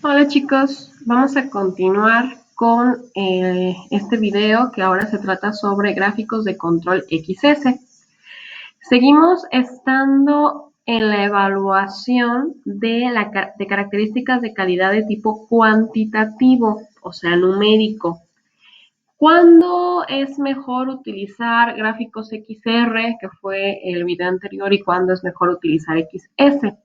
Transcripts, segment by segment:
Hola chicos, vamos a continuar con este video que ahora se trata sobre gráficos de control XS. Seguimos estando en la evaluación de características de calidad de tipo cuantitativo, o sea, numérico. ¿Cuándo es mejor utilizar gráficos XR, que fue el video anterior, y cuándo es mejor utilizar XS?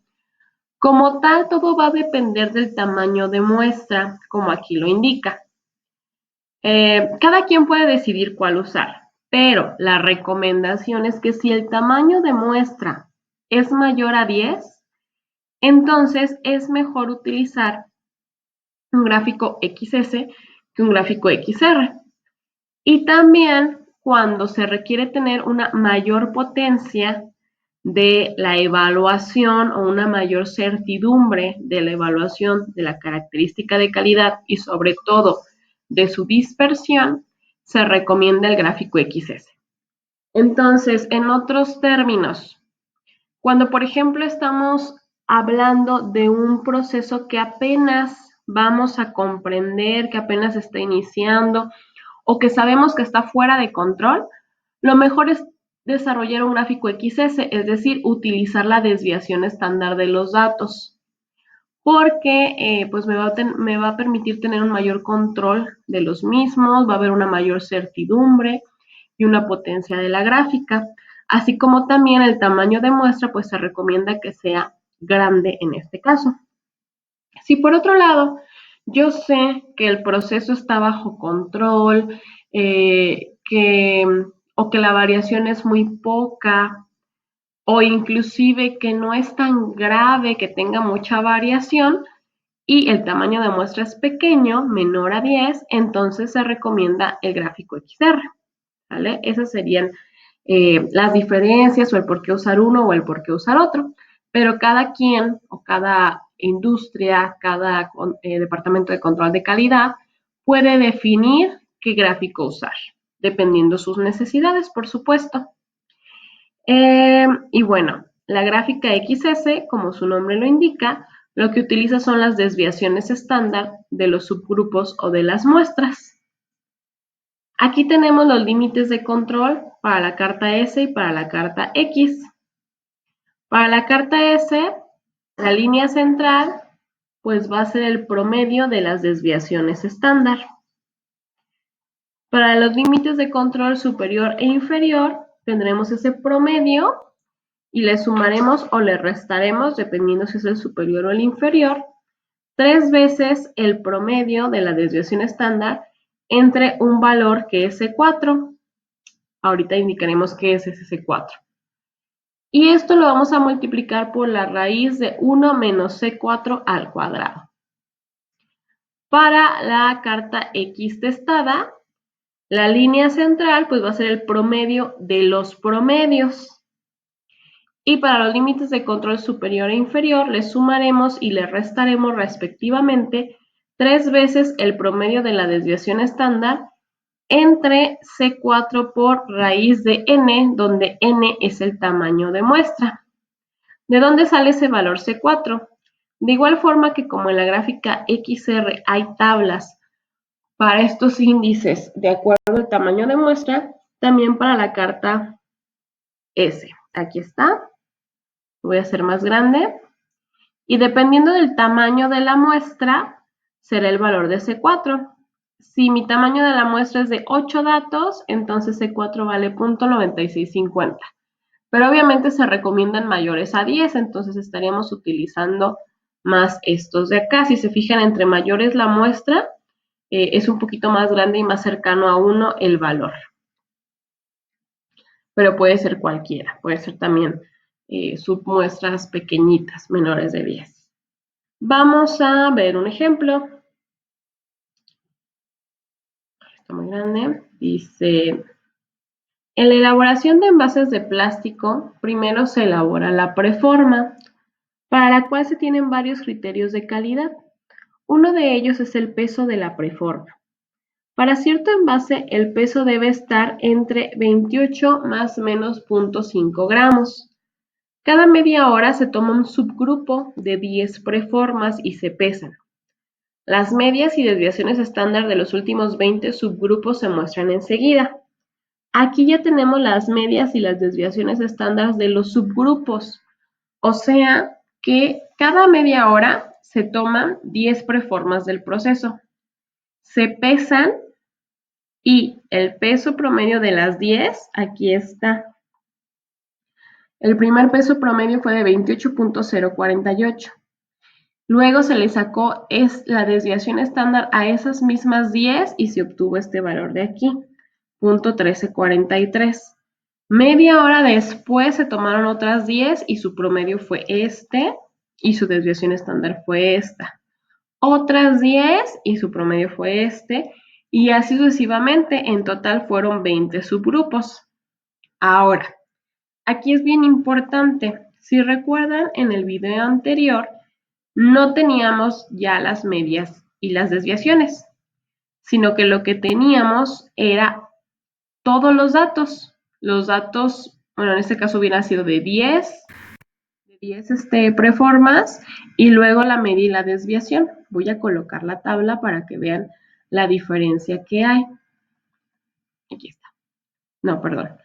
Como tal, todo va a depender del tamaño de muestra, como aquí lo indica. Cada quien puede decidir cuál usar, pero la recomendación es que si el tamaño de muestra es mayor a 10, entonces es mejor utilizar un gráfico XS que un gráfico XR. Y también cuando se requiere tener una mayor potencia de la evaluación o una mayor certidumbre de la evaluación de la característica de calidad y sobre todo de su dispersión, se recomienda el gráfico XS. Entonces, en otros términos, cuando por ejemplo estamos hablando de un proceso que apenas vamos a comprender, que apenas está iniciando o que sabemos que está fuera de control, lo mejor es desarrollar un gráfico XS, es decir, utilizar la desviación estándar de los datos, porque pues me va a permitir tener un mayor control de los mismos, va a haber una mayor certidumbre y una potencia de la gráfica, así como también el tamaño de muestra, pues se recomienda que sea grande en este caso. Si por otro lado yo sé que el proceso está bajo control, o que la variación es muy poca, o inclusive que no es tan grave que tenga mucha variación y el tamaño de muestra es pequeño, menor a 10, entonces se recomienda el gráfico XR. ¿Vale? Esas serían las diferencias o el por qué usar uno o el por qué usar otro. Pero cada quien o cada industria, cada departamento de control de calidad puede definir qué gráfico usar, dependiendo sus necesidades, por supuesto. Y bueno, la gráfica XS, como su nombre lo indica, lo que utiliza son las desviaciones estándar de los subgrupos o de las muestras. Aquí tenemos los límites de control para la carta S y para la carta X. Para la carta S, la línea central pues va a ser el promedio de las desviaciones estándar. Para los límites de control superior e inferior, tendremos ese promedio y le sumaremos o le restaremos, dependiendo si es el superior o el inferior, 3 veces el promedio de la desviación estándar entre un valor que es C4. Ahorita indicaremos qué es ese C4. Y esto lo vamos a multiplicar por la raíz de 1 menos C4 al cuadrado. Para la carta X testada, la línea central pues va a ser el promedio de los promedios. Y para los límites de control superior e inferior, le sumaremos y le restaremos respectivamente 3 veces el promedio de la desviación estándar entre C4 por raíz de n, donde n es el tamaño de muestra. ¿De dónde sale ese valor C4? De igual forma que como en la gráfica XR hay tablas para estos índices de acuerdo al tamaño de muestra, también para la carta S. Aquí está. Voy a hacer más grande. Y dependiendo del tamaño de la muestra, será el valor de C4. Si mi tamaño de la muestra es de 8 datos, entonces C4 vale 0.9650. Pero obviamente se recomiendan mayores a 10, entonces estaríamos utilizando más estos de acá. Si se fijan, entre mayores la muestra, es un poquito más grande y más cercano a 1 el valor. Pero puede ser cualquiera, puede ser también submuestras pequeñitas, menores de 10. Vamos a ver un ejemplo. Está muy grande. Dice, en la elaboración de envases de plástico, primero se elabora la preforma, para la cual se tienen varios criterios de calidad. Uno de ellos es el peso de la preforma. Para cierto envase, el peso debe estar entre 28 más menos 0.5 gramos. Cada media hora se toma un subgrupo de 10 preformas y se pesan. Las medias y desviaciones estándar de los últimos 20 subgrupos se muestran enseguida. Aquí ya tenemos las medias y las desviaciones estándar de los subgrupos. O sea que cada media hora se toman 10 preformas del proceso. Se pesan y el peso promedio de las 10, aquí está. El primer peso promedio fue de 28.048. Luego se le sacó la desviación estándar a esas mismas 10 y se obtuvo este valor de aquí, .1343. Media hora después se tomaron otras 10 y su promedio fue este y su desviación estándar fue esta. Otras 10 y su promedio fue este y así sucesivamente. En total fueron 20 subgrupos. Ahora, aquí es bien importante. Si recuerdan, en el video anterior no teníamos ya las medias y las desviaciones, sino que lo que teníamos era todos los datos. Los datos, bueno, en este caso hubiera sido de 10 preformas y luego la media y la desviación. Voy a colocar la tabla para que vean la diferencia que hay. Aquí está. No, perdón.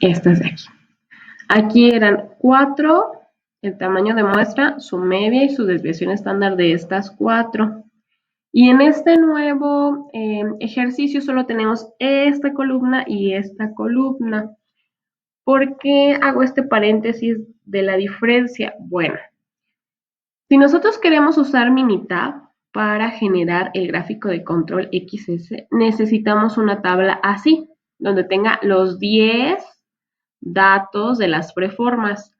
Esta es de aquí. Aquí eran 4, el tamaño de muestra, su media y su desviación estándar de estas 4. Y en este nuevo ejercicio solo tenemos esta columna y esta columna. ¿Por qué hago este paréntesis de la diferencia? Bueno, si nosotros queremos usar Minitab para generar el gráfico de control XS, necesitamos una tabla así, donde tenga los 10 datos de las preformas.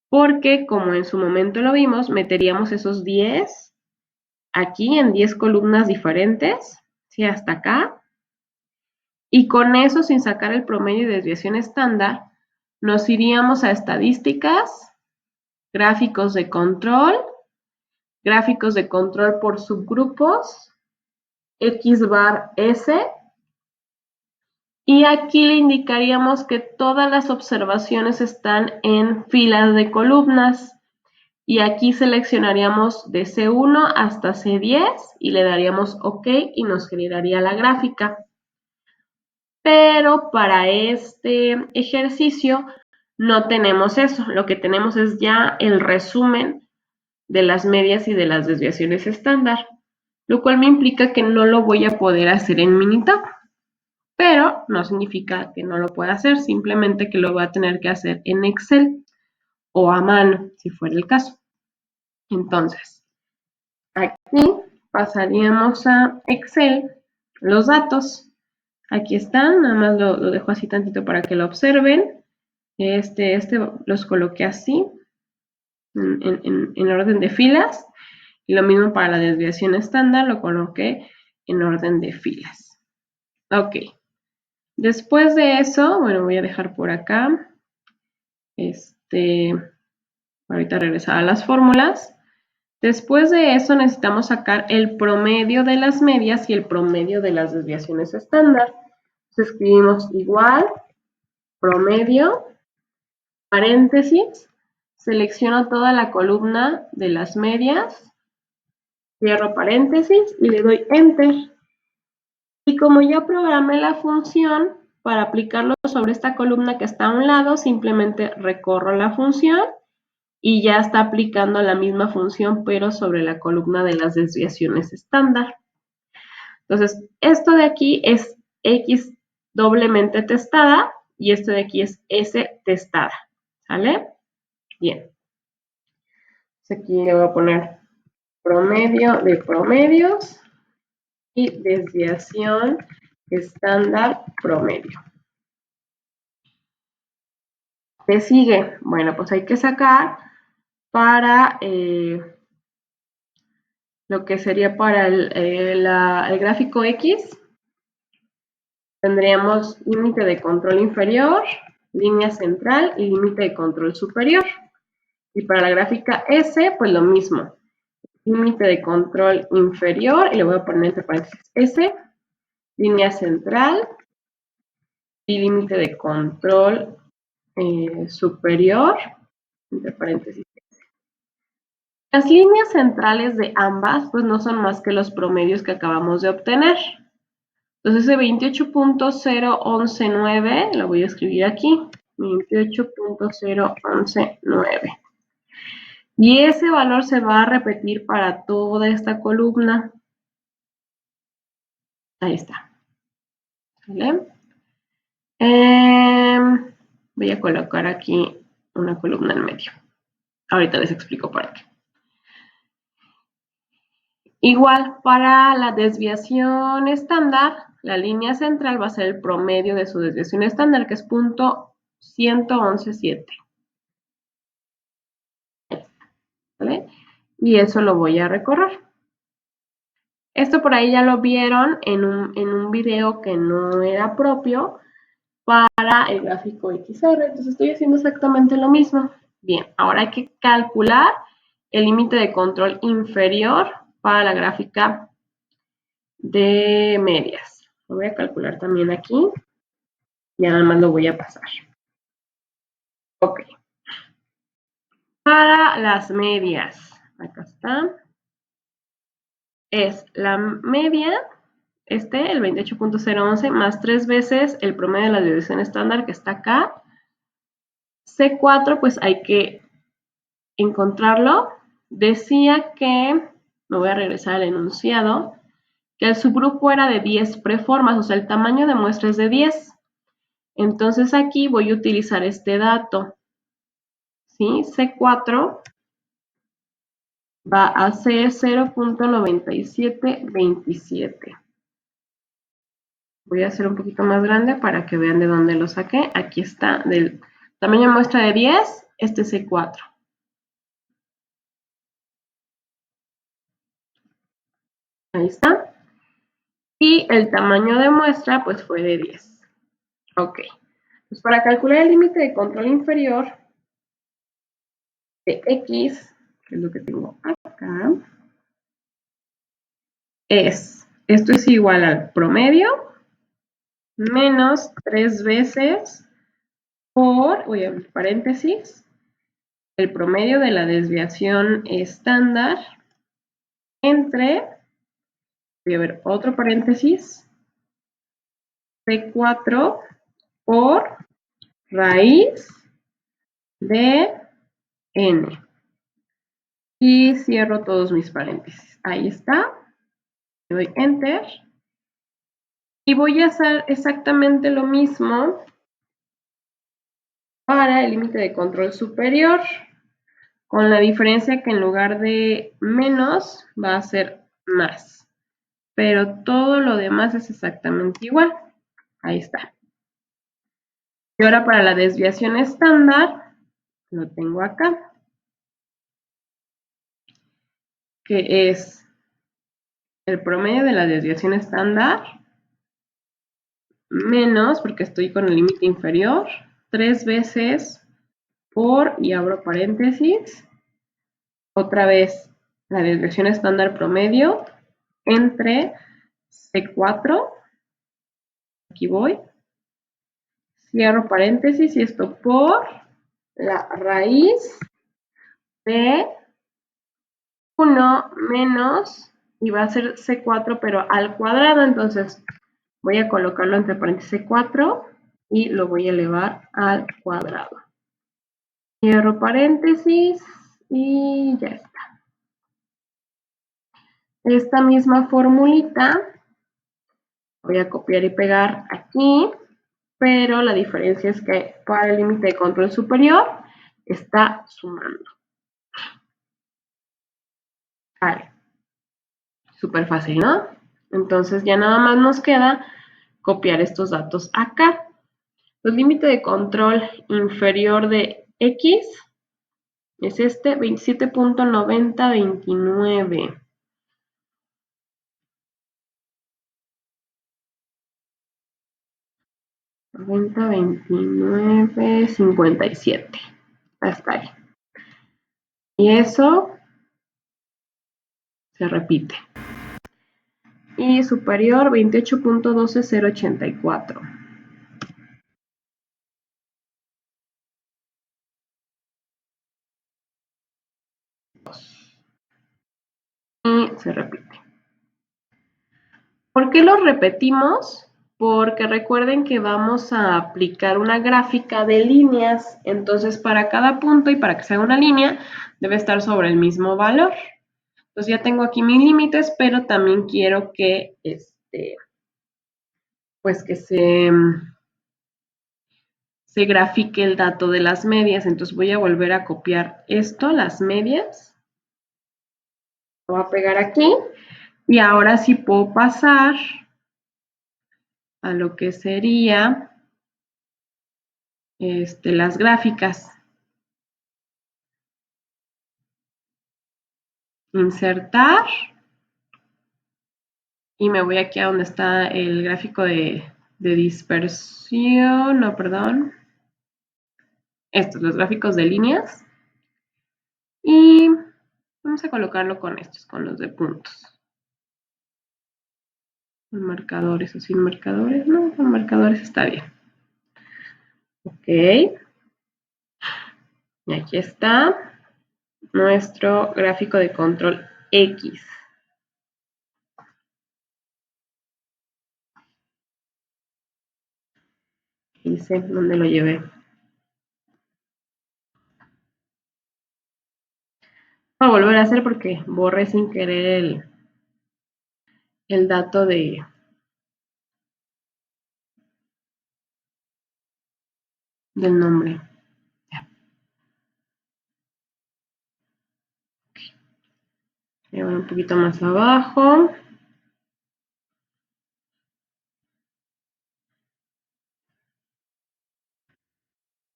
Porque, como en su momento lo vimos, meteríamos esos 10 aquí en 10 columnas diferentes, ¿sí? Hasta acá. Y con eso, sin sacar el promedio y desviación estándar, nos iríamos a estadísticas, gráficos de control por subgrupos, X bar S, y aquí le indicaríamos que todas las observaciones están en filas de columnas. Y aquí seleccionaríamos de C1 hasta C10 y le daríamos OK y nos generaría la gráfica. Pero para este ejercicio no tenemos eso. Lo que tenemos es ya el resumen de las medias y de las desviaciones estándar, lo cual me implica que no lo voy a poder hacer en Minitab. Pero no significa que no lo pueda hacer, simplemente que lo voy a tener que hacer en Excel o a mano, si fuera el caso. Entonces, aquí pasaríamos a Excel, los datos. Aquí están, nada más lo dejo así tantito para que lo observen. Los coloqué así, en orden de filas. Y lo mismo para la desviación estándar, lo coloqué en orden de filas. Ok. Después de eso, bueno, voy a dejar por acá. Ahorita regresar a las fórmulas. Después de eso necesitamos sacar el promedio de las medias y el promedio de las desviaciones estándar. Entonces escribimos igual, promedio, paréntesis, selecciono toda la columna de las medias, cierro paréntesis y le doy Enter. Y como ya programé la función, para aplicarlo sobre esta columna que está a un lado, simplemente recorro la función y ya está aplicando la misma función, pero sobre la columna de las desviaciones estándar. Entonces, esto de aquí es X doblemente testada y esto de aquí es S testada. ¿Sale? Bien. Entonces aquí le voy a poner promedio de promedios y desviación estándar promedio. ¿Qué sigue? Bueno, pues hay que sacar para lo que sería para el gráfico X. Tendríamos límite de control inferior, línea central y límite de control superior. Y para la gráfica S, pues lo mismo. Límite de control inferior, y le voy a poner entre paréntesis S, línea central y límite de control superior, entre paréntesis. Las líneas centrales de ambas pues no son más que los promedios que acabamos de obtener. Entonces ese 28.0119 lo voy a escribir aquí, 28.0119. Y ese valor se va a repetir para toda esta columna. Ahí está. ¿Vale? Voy a colocar aquí una columna en medio. Ahorita les explico para qué. Igual, para la desviación estándar, la línea central va a ser el promedio de su desviación estándar, que es .1117. ¿Vale? Y eso lo voy a recorrer. Esto por ahí ya lo vieron en un video que no era propio para el gráfico XR. Entonces estoy haciendo exactamente lo mismo. Bien, ahora hay que calcular el límite de control inferior para la gráfica de medias. Lo voy a calcular también aquí. Ya nada más lo voy a pasar. Ok. Para las medias, acá está. Es la media, el 28.011, más 3 veces el promedio de la desviación estándar que está acá. C4, pues hay que encontrarlo. Decía que, me voy a regresar al enunciado, que el subgrupo era de 10 preformas, o sea, el tamaño de muestra es de 10. Entonces aquí voy a utilizar este dato. ¿Sí? C4 va a ser 0.9727. Voy a hacer un poquito más grande para que vean de dónde lo saqué. Aquí está, del tamaño de muestra de 10, este es C4. Ahí está. Y el tamaño de muestra pues fue de 10. Ok. Pues para calcular el límite de control inferior de X, que es lo que tengo acá, esto es igual al promedio menos 3 veces por, voy a abrir paréntesis, el promedio de la desviación estándar entre, voy a ver otro paréntesis, C4 por raíz de N. Y cierro todos mis paréntesis. Ahí está. Le doy Enter. Y voy a hacer exactamente lo mismo para el límite de control superior, con la diferencia que en lugar de menos va a ser más. Pero todo lo demás es exactamente igual. Ahí está. Y ahora para la desviación estándar, lo tengo acá, que es el promedio de la desviación estándar menos, porque estoy con el límite inferior, 3 veces por, y abro paréntesis, otra vez la desviación estándar promedio entre C4, aquí voy, cierro paréntesis y esto por la raíz de 1 menos, y va a ser C4 pero al cuadrado, entonces voy a colocarlo entre paréntesis C4 y lo voy a elevar al cuadrado. Cierro paréntesis y ya está. Esta misma formulita voy a copiar y pegar aquí, pero la diferencia es que para el límite de control superior está sumando. Vale. Súper fácil, ¿no? Entonces ya nada más nos queda copiar estos datos acá. El límite de control inferior de X es este 27.9029. 902957. Hasta ahí. Y eso se repite. Y superior 28.12084. se repite. ¿Por qué lo repetimos? Porque recuerden que vamos a aplicar una gráfica de líneas, entonces para cada punto y para que sea una línea debe estar sobre el mismo valor. Entonces ya tengo aquí mis límites, pero también quiero que pues que se grafique el dato de las medias. Entonces voy a volver a copiar esto, las medias. Lo voy a pegar aquí y ahora sí puedo pasar a lo que sería las gráficas. Insertar y me voy aquí a donde está el gráfico de dispersión, no, perdón. Estos, los gráficos de líneas. Y vamos a colocarlo con estos, con los de puntos. Con marcadores o sin marcadores, no, con marcadores está bien. Ok. Y aquí está nuestro gráfico de control X. Dice dónde lo llevé. Voy a volver a hacer porque borré sin querer el dato del nombre. Voy a ver un poquito más abajo.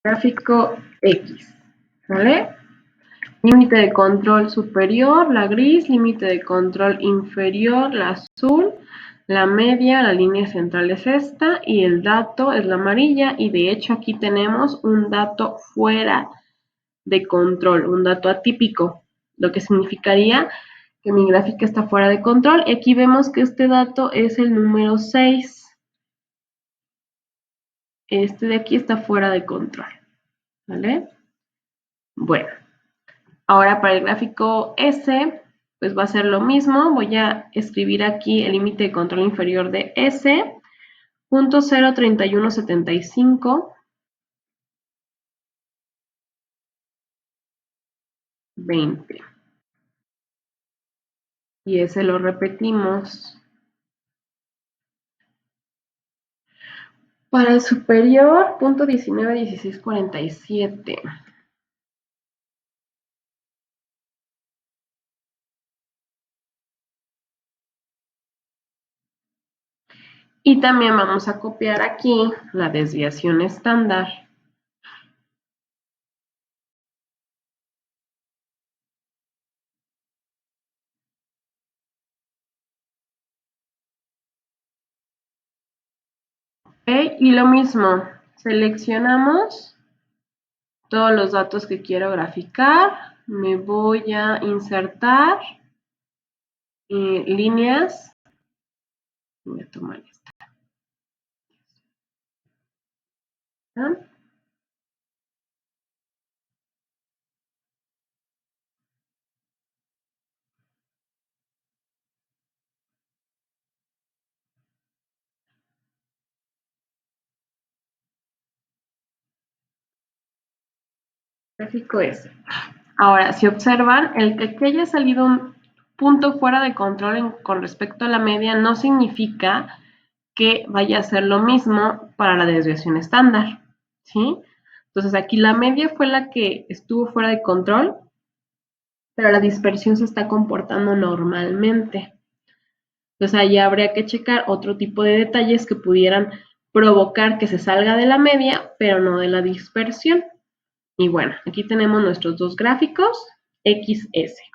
Gráfico X, ¿vale? Límite de control superior, la gris, límite de control inferior, la azul, la media, la línea central es esta y el dato es la amarilla y de hecho aquí tenemos un dato fuera de control, un dato atípico, lo que significaría que mi gráfica está fuera de control y aquí vemos que este dato es el número 6. Este de aquí está fuera de control, ¿vale? Bueno. Ahora para el gráfico S, pues va a ser lo mismo. Voy a escribir aquí el límite de control inferior de S, punto 03175, 20. Y ese lo repetimos. Para el superior, punto 191647. Y también vamos a copiar aquí la desviación estándar. ¿Okay? Y lo mismo, seleccionamos todos los datos que quiero graficar, me voy a insertar líneas, voy a tomar esta. ¿Ah? Gráfico S. Ahora, si observan, el que aquí haya salido un punto fuera de control con respecto a la media no significa que vaya a ser lo mismo para la desviación estándar, ¿sí? Entonces aquí la media fue la que estuvo fuera de control, pero la dispersión se está comportando normalmente. Entonces ahí habría que checar otro tipo de detalles que pudieran provocar que se salga de la media, pero no de la dispersión. Y bueno, aquí tenemos nuestros dos gráficos, XS.